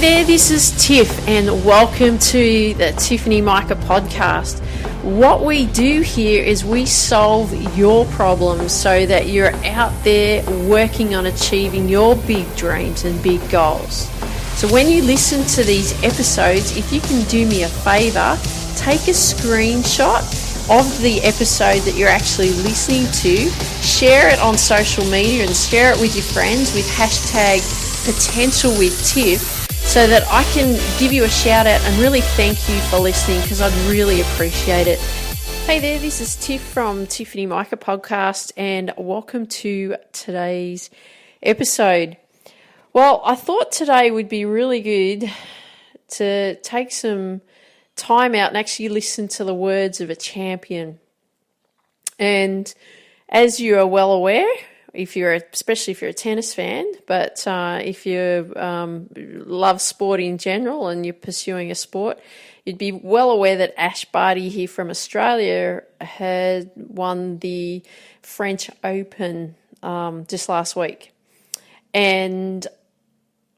there, this is Tiff and welcome to the Tiffany Micah podcast. What we do here is we solve your problems so that you're out there working on achieving your big dreams and big goals. So when you listen to these episodes, if you can do me a favour, take a screenshot of the episode that you're actually listening to, share it on social media and share it with your friends with hashtag #PotentialWithTiff, so that I can give you a shout out and really thank you for listening, because I'd really appreciate it. Hey there, this is Tiff from Tiffany Micah Podcast and welcome to today's episode. Well, I thought today would be really good to take some time out and actually listen to the words of a champion. And as you are well aware, especially if you're a tennis fan, but if you love sport in general and you're pursuing a sport, you'd be well aware that Ash Barty here from Australia had won the French Open just last week. And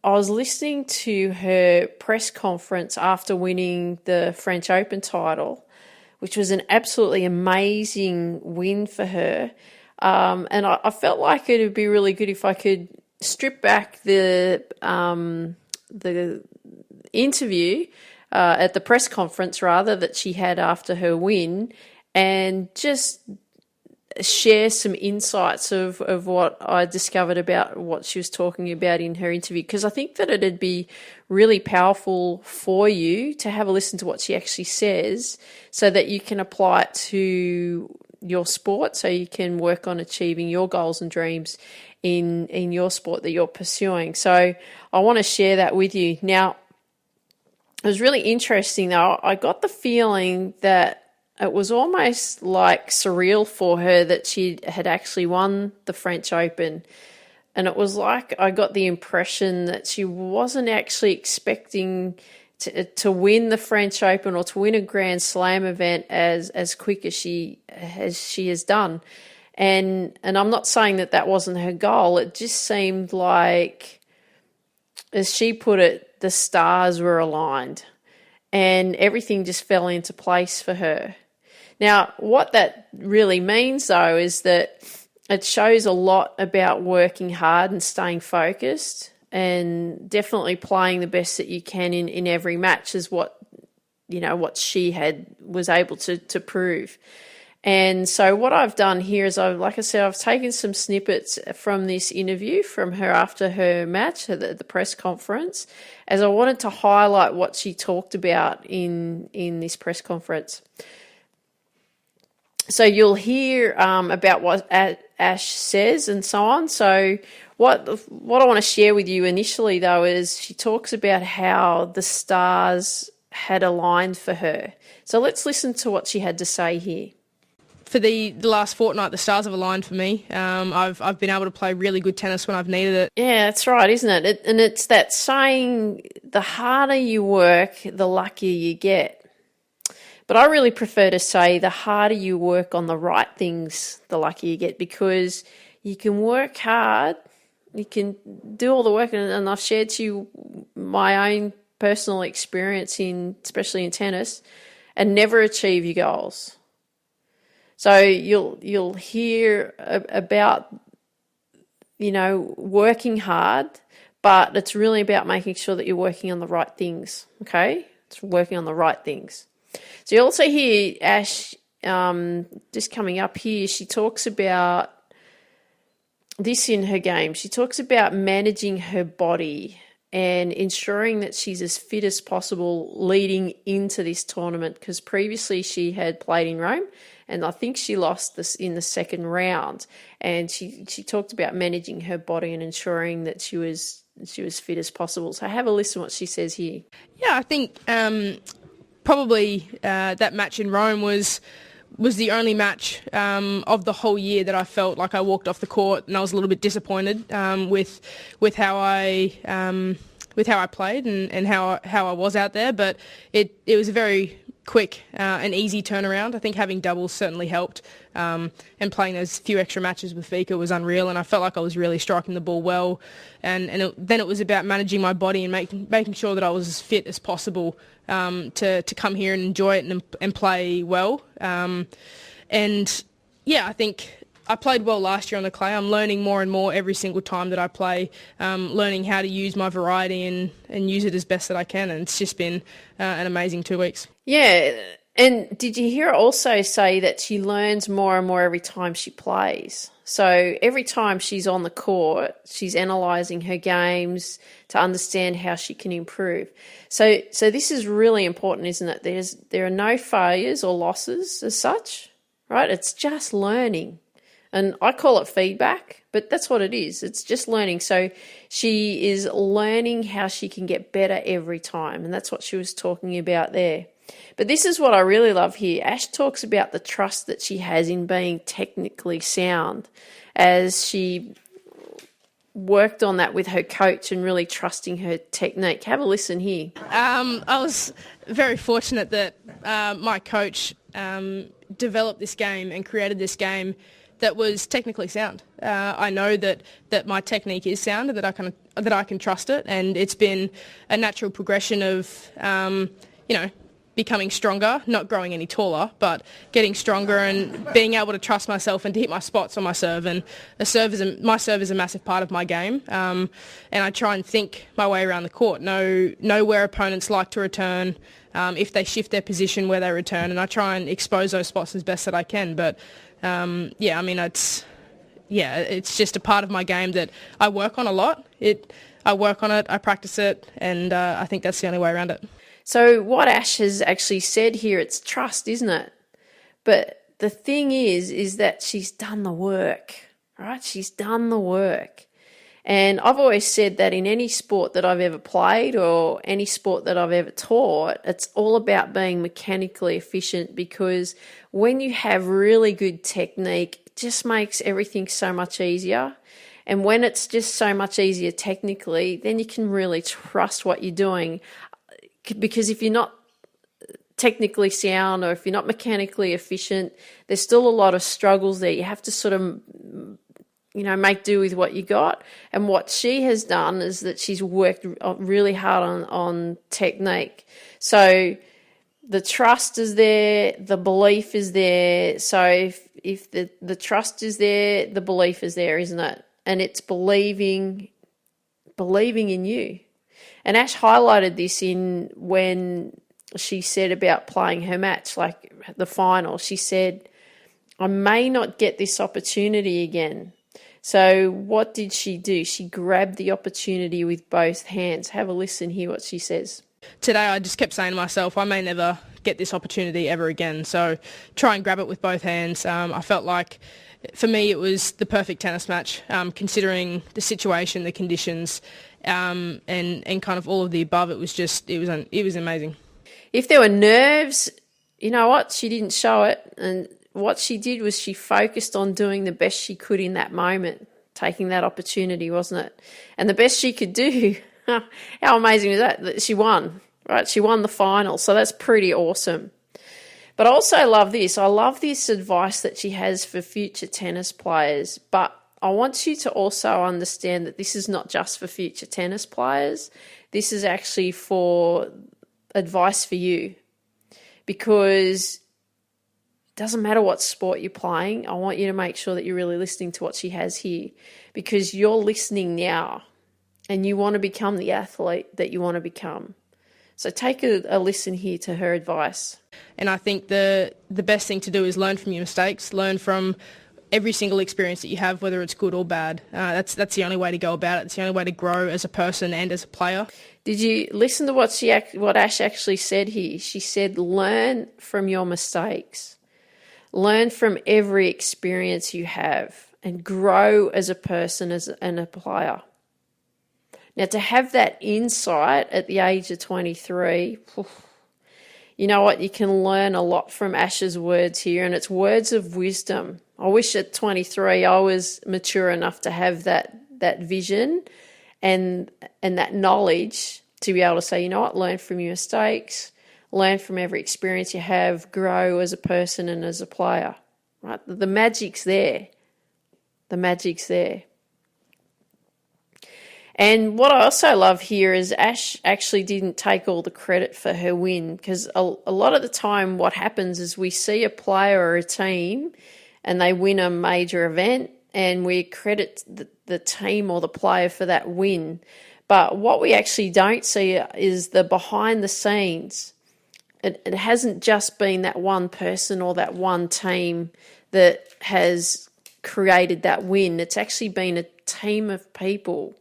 I was listening to her press conference after winning the French Open title, which was an absolutely amazing win for her. And I felt like it would be really good if I could strip back the interview at the press conference, rather, that she had after her win, and just share some insights of what I discovered about what she was talking about in her interview, because I think that it'd be really powerful for you to have a listen to what she actually says so that you can apply it to your sport, so you can work on achieving your goals and dreams in your sport that you're pursuing. So I want to share that with you. Now, it was really interesting though. I got the feeling that it was almost like surreal for her that she had actually won the French Open. And it was like I got the impression that she wasn't actually expecting to win the French Open or to win a Grand Slam event as quick as she has done. And I'm not saying that wasn't her goal. It just seemed like, as she put it, the stars were aligned and everything just fell into place for her. Now, what that really means, though, is that it shows a lot about working hard and staying focused, and definitely playing the best that you can in every match is what she was able to prove. And so what I've done here is, I've taken some snippets from this interview from her after her match at the press conference, as I wanted to highlight what she talked about in this press conference. So you'll hear about what Ash says and so on. So what I want to share with you initially, though, is she talks about how the stars had aligned for her. So let's listen to what she had to say here. For the last fortnight, the stars have aligned for me. I've been able to play really good tennis when I've needed it. Yeah, that's right, isn't it? And it's that saying, the harder you work, the luckier you get. But I really prefer to say the harder you work on the right things, the luckier you get, because you can work hard, you can do all the work, and I've shared to you my own personal experience especially in tennis, and never achieve your goals. So you'll hear about, working hard, but it's really about making sure that you're working on the right things, okay? It's working on the right things. So you also hear Ash, just coming up here, she talks about this in her game. She talks about managing her body and ensuring that she's as fit as possible leading into this tournament, because previously she had played in Rome and I think she lost this in the second round. And she talked about managing her body and ensuring that she was fit as possible. So have a listen to what she says here. Yeah, I think probably that match in Rome was the only match of the whole year that I felt like I walked off the court and I was a little bit disappointed with how I played and how I was out there. But it was a very quick and easy turnaround. I think having doubles certainly helped, and playing those few extra matches with Vika was unreal, and I felt like I was really striking the ball well, and then it was about managing my body and making sure that I was as fit as possible to come here and enjoy it and play well. And yeah, I think I played well last year on the clay. I'm learning more and more every single time that I play, learning how to use my variety and use it as best that I can. And it's just been an amazing 2 weeks. Yeah. And did you hear her also say that she learns more and more every time she plays? So every time she's on the court, she's analysing her games to understand how she can improve. So this is really important, isn't it? There are no failures or losses as such, right? It's just learning. And I call it feedback, but that's what it is. It's just learning. So she is learning how she can get better every time. And that's what she was talking about there. But this is what I really love here. Ash talks about the trust that she has in being technically sound as she worked on that with her coach and really trusting her technique. Have a listen here. I was very fortunate that my coach developed this game and created this game that was technically sound. I know that my technique is sound and that I can trust it, and it's been a natural progression of becoming stronger, not growing any taller, but getting stronger and being able to trust myself and to hit my spots on my serve. And my serve is a massive part of my game, and I try and think my way around the court, know where opponents like to return, if they shift their position where they return, and I try and expose those spots as best that I can. But it's just a part of my game that I work on a lot. I work on it, I practice it, and I think that's the only way around it. So what Ash has actually said here, it's trust, isn't it? But the thing is that she's done the work, right? She's done the work. And I've always said that in any sport that I've ever played or any sport that I've ever taught, it's all about being mechanically efficient, because when you have really good technique, it just makes everything so much easier. And when it's just so much easier technically, then you can really trust what you're doing. Because if you're not technically sound or if you're not mechanically efficient, there's still a lot of struggles there. You have to sort of, make do with what you got. And what she has done is that she's worked really hard on technique. So the trust is there, the belief is there. So if the trust is there, the belief is there, isn't it? And it's believing in you. And Ash highlighted this when she said about playing her match, like the final. She said, I may not get this opportunity again. So what did she do? She grabbed the opportunity with both hands. Have a listen here what she says. Today I just kept saying to myself, I may never get this opportunity ever again. So try and grab it with both hands. I felt like for me it was the perfect tennis match, considering the situation, the conditions, and kind of all of the above. It was amazing. If there were nerves, you know what? She didn't show it. And what she did was she focused on doing the best she could in that moment, taking that opportunity, wasn't it? And the best she could do, how amazing was that she won, right? She won the final. So that's pretty awesome. But I also love this. I love this advice that she has for future tennis players. But I want you to also understand that this is not just for future tennis players. This is actually for advice for you, because it doesn't matter what sport you're playing. I want you to make sure that you're really listening to what she has here, because you're listening now and you want to become the athlete that you want to become. So take a listen here to her advice. And I think the best thing to do is learn from your mistakes, learn from every single experience that you have, whether it's good or bad. That's the only way to go about it. It's the only way to grow as a person and as a player. Did you listen to what Ash actually said here? She said, learn from your mistakes. Learn from every experience you have and grow as a person and a player. Now, to have that insight at the age of 23, you know what? You can learn a lot from Ash's words here, and it's words of wisdom. I wish at 23 I was mature enough to have that vision and that knowledge to be able to say, you know what, learn from your mistakes, learn from every experience you have, grow as a person and as a player. Right? The magic's there. The magic's there. And what I also love here is Ash actually didn't take all the credit for her win, because a lot of the time what happens is we see a player or a team and they win a major event and we credit the team or the player for that win. But what we actually don't see is the behind the scenes. It hasn't just been that one person or that one team that has created that win. It's actually been a team of people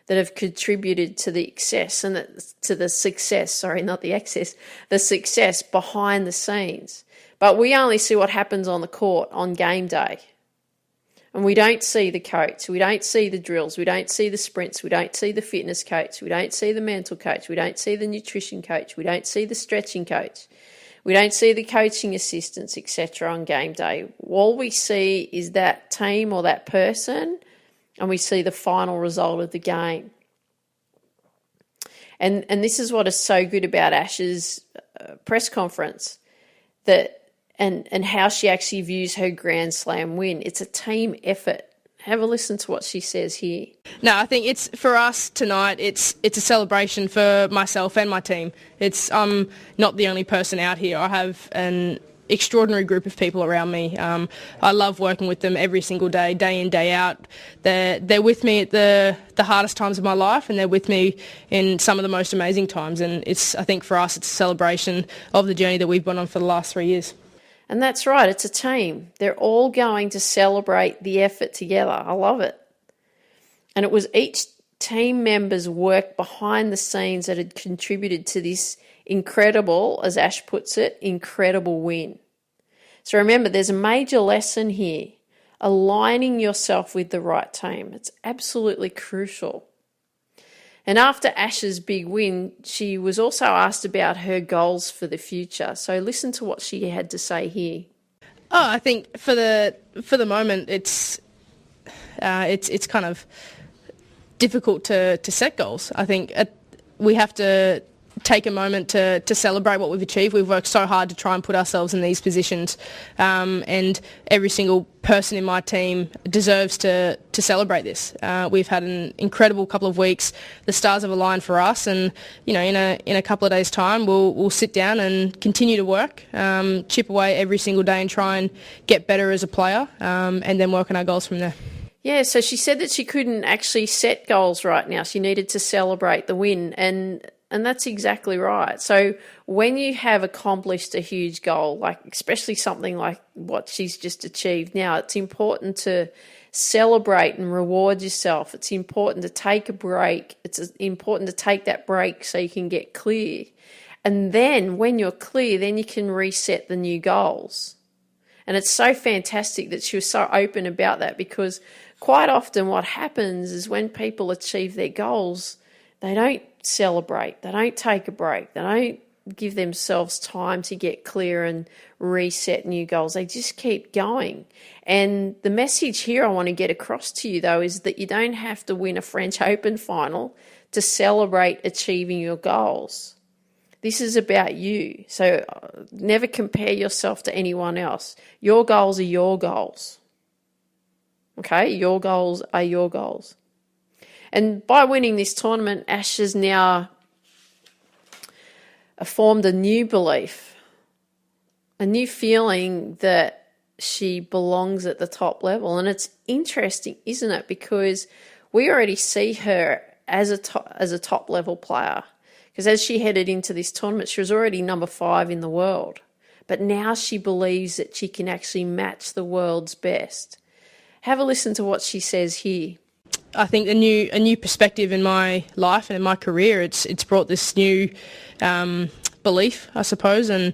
that have contributed to the excess and to the success, sorry, not the excess, the success behind the scenes. But we only see what happens on the court on game day. And we don't see the coach, we don't see the drills, we don't see the sprints, we don't see the fitness coach, we don't see the mental coach, we don't see the nutrition coach, we don't see the stretching coach, we don't see the coaching assistants, etc. on game day. All we see is that team or that person, and we see the final result of the game. And this is what is so good about Ash's press conference, that and how she actually views her Grand Slam win. It's a team effort. Have a listen to what she says here. No, I think it's for us tonight. It's a celebration for myself and my team. I'm not the only person out here. I have an extraordinary group of people around me. I love working with them every single day, day in, day out. They're with me at the hardest times of my life, and they're with me in some of the most amazing times. And I think for us, it's a celebration of the journey that we've been on for the last 3 years. And that's right, it's a team. They're all going to celebrate the effort together. I love it. And it was each team member's work behind the scenes that had contributed to this incredible, as Ash puts it, incredible win. So remember, there's a major lesson here. Aligning yourself with the right team. It's absolutely crucial. And after Ash's big win, she was also asked about her goals for the future. So listen to what she had to say here. I think for the moment, it's kind of difficult to set goals. I think we have to take a moment to celebrate what we've achieved. We've worked so hard to try and put ourselves in these positions, and every single person in my team deserves to celebrate this. We've had an incredible couple of weeks. The stars have aligned for us, and in a couple of days' time, we'll sit down and continue to work, chip away every single day, and try and get better as a player, and then work on our goals from there. Yeah, so she said that she couldn't actually set goals right now. She needed to celebrate the win, and that's exactly right. So when you have accomplished a huge goal, like especially something like what she's just achieved now, it's important to celebrate and reward yourself. It's important to take a break. It's important to take that break so you can get clear. And then when you're clear, then you can reset the new goals. And it's so fantastic that she was so open about that, because quite often what happens is when people achieve their goals, they don't celebrate, they don't take a break, they don't give themselves time to get clear and reset new goals. They just keep going. And the message here I want to get across to you, though, is that you don't have to win a French Open final to celebrate achieving your goals. This is about you. So never compare yourself to anyone else. Your goals are your goals. Okay? Your goals are your goals. And by winning this tournament, Ash has now formed a new belief, a new feeling that she belongs at the top level. And it's interesting, isn't it? Because we already see her as a top level player. Because as she headed into this tournament, she was already number 5 in the world. But now she believes that she can actually match the world's best. Have a listen to what she says here. I think a new perspective in my life and in my career. It's brought this new belief, I suppose, and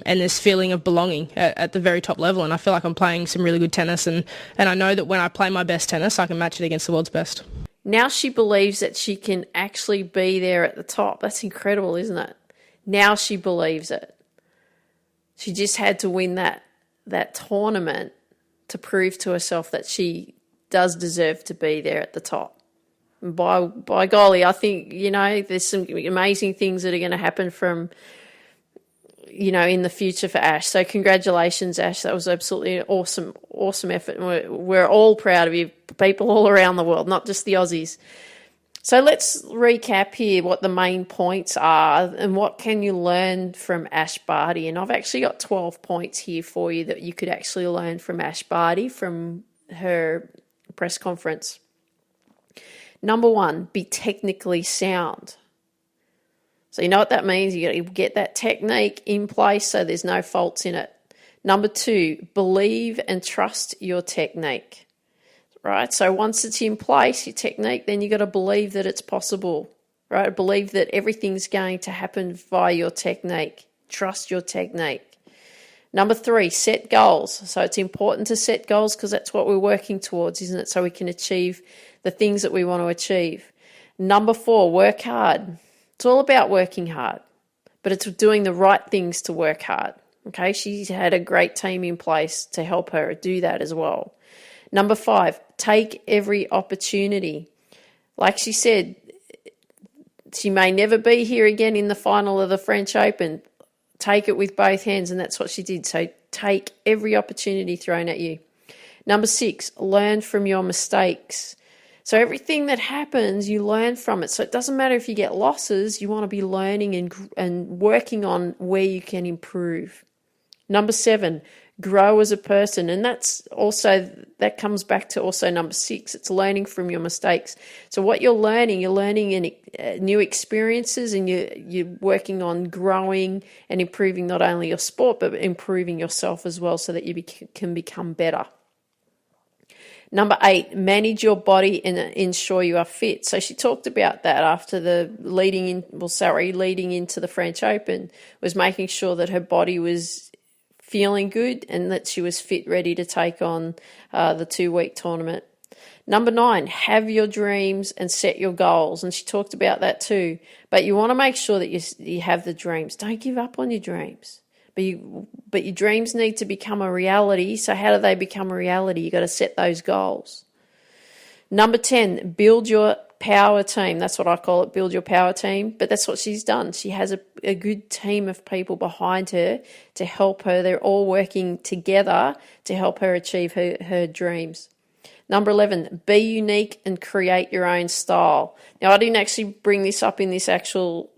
this feeling of belonging at the very top level. And I feel like I'm playing some really good tennis, and I know that when I play my best tennis, I can match it against the world's best. Now she believes that she can actually be there at the top. That's incredible, isn't it? Now she believes it. She just had to win that tournament to prove to herself that she does deserve to be there at the top. And by golly, I think, there's some amazing things that are going to happen from in the future for Ash. So congratulations, Ash. That was absolutely an awesome effort. And we're all proud of you, people all around the world, not just the Aussies. So let's recap here what the main points are and what can you learn from Ash Barty. And I've actually got 12 points here for you that you could actually learn from Ash Barty from her press conference. Number 1, be technically sound. So you know what that means? You got to get that technique in place so there's no faults in it. Number 2, believe and trust your technique. Right, so once it's in place, your technique, then you got to believe that it's possible, right? Believe that everything's going to happen via your technique. Trust your technique. Number 3, set goals. So it's important to set goals because that's what we're working towards, isn't it? So we can achieve the things that we want to achieve. Number 4, work hard. It's all about working hard, but it's doing the right things to work hard. Okay, she's had a great team in place to help her do that as well. Number 5, take every opportunity. Like she said, she may never be here again in the final of the French Open. Take it with both hands, and that's what she did. So take every opportunity thrown at you. Number 6, learn from your mistakes. So everything that happens, you learn from it. So it doesn't matter if you get losses, you want to be learning and working on where you can improve. Number 7, grow as a person. And that comes back to also number 6. It's learning from your mistakes. So what you're learning in new experiences, and you're working on growing and improving not only your sport, but improving yourself as well so that you can become better. Number 8, manage your body and ensure you are fit. So she talked about that after leading into the French Open, was making sure that her body was feeling good and that she was fit, ready to take on the 2-week tournament. Number 9, have your dreams and set your goals. And she talked about that too. But you want to make sure that you have the dreams. Don't give up on your dreams. But your dreams need to become a reality. So how do they become a reality? You got to set those goals. Number 10, build your power team. That's what I call it, build your power team. But that's what she's done. She has a good team of people behind her to help her. They're all working together to help her achieve her dreams. Number 11, be unique and create your own style. Now, I didn't actually bring this up in this actual,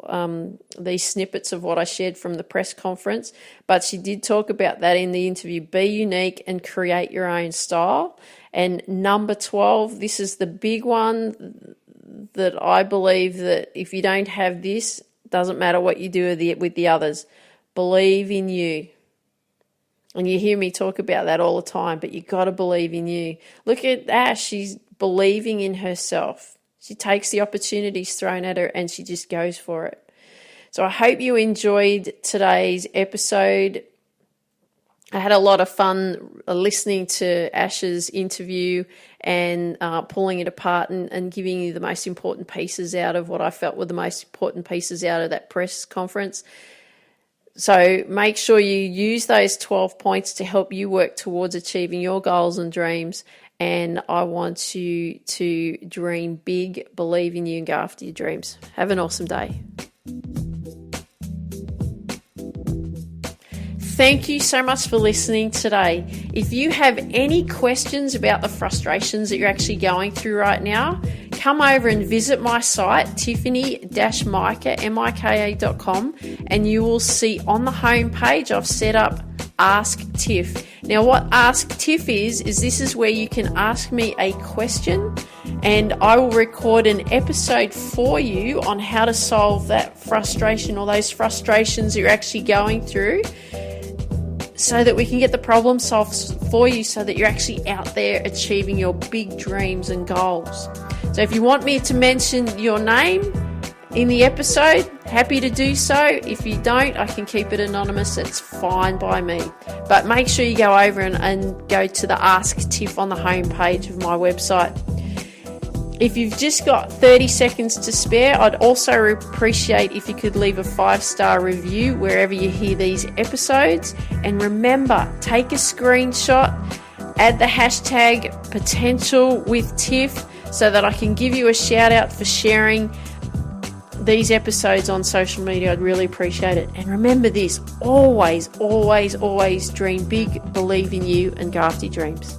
these snippets of what I shared from the press conference, but she did talk about that in the interview. Be unique and create your own style. And number 12, this is the big one that I believe that if you don't have this, doesn't matter what you do with the others. Believe in you. And you hear me talk about that all the time, but you got to believe in you. Look at Ash. She's believing in herself. She takes the opportunities thrown at her and she just goes for it. So I hope you enjoyed today's episode. I had a lot of fun listening to Ash's interview and pulling it apart and giving you the most important pieces out of what I felt were the most important pieces out of that press conference. So make sure you use those 12 points to help you work towards achieving your goals and dreams. And I want you to dream big, believe in you, and go after your dreams. Have an awesome day. Thank you so much for listening today. If you have any questions about the frustrations that you're actually going through right now, come over and visit my site, tiffany-mika.com, and you will see on the home page I've set up Ask Tiff. Now, what Ask Tiff is this is where you can ask me a question and I will record an episode for you on how to solve that frustration or those frustrations you're actually going through, so that we can get the problem solved for you so that you're actually out there achieving your big dreams and goals. So if you want me to mention your name in the episode, happy to do so. If you don't, I can keep it anonymous. It's fine by me. But make sure you go over and go to the Ask Tiff on the homepage of my website. If you've just got 30 seconds to spare, I'd also appreciate if you could leave a 5-star review wherever you hear these episodes. And remember, take a screenshot, add the hashtag potential with Tiff so that I can give you a shout out for sharing these episodes on social media, I'd really appreciate it. And remember this, always, always, always dream big, believe in you, and go after your dreams.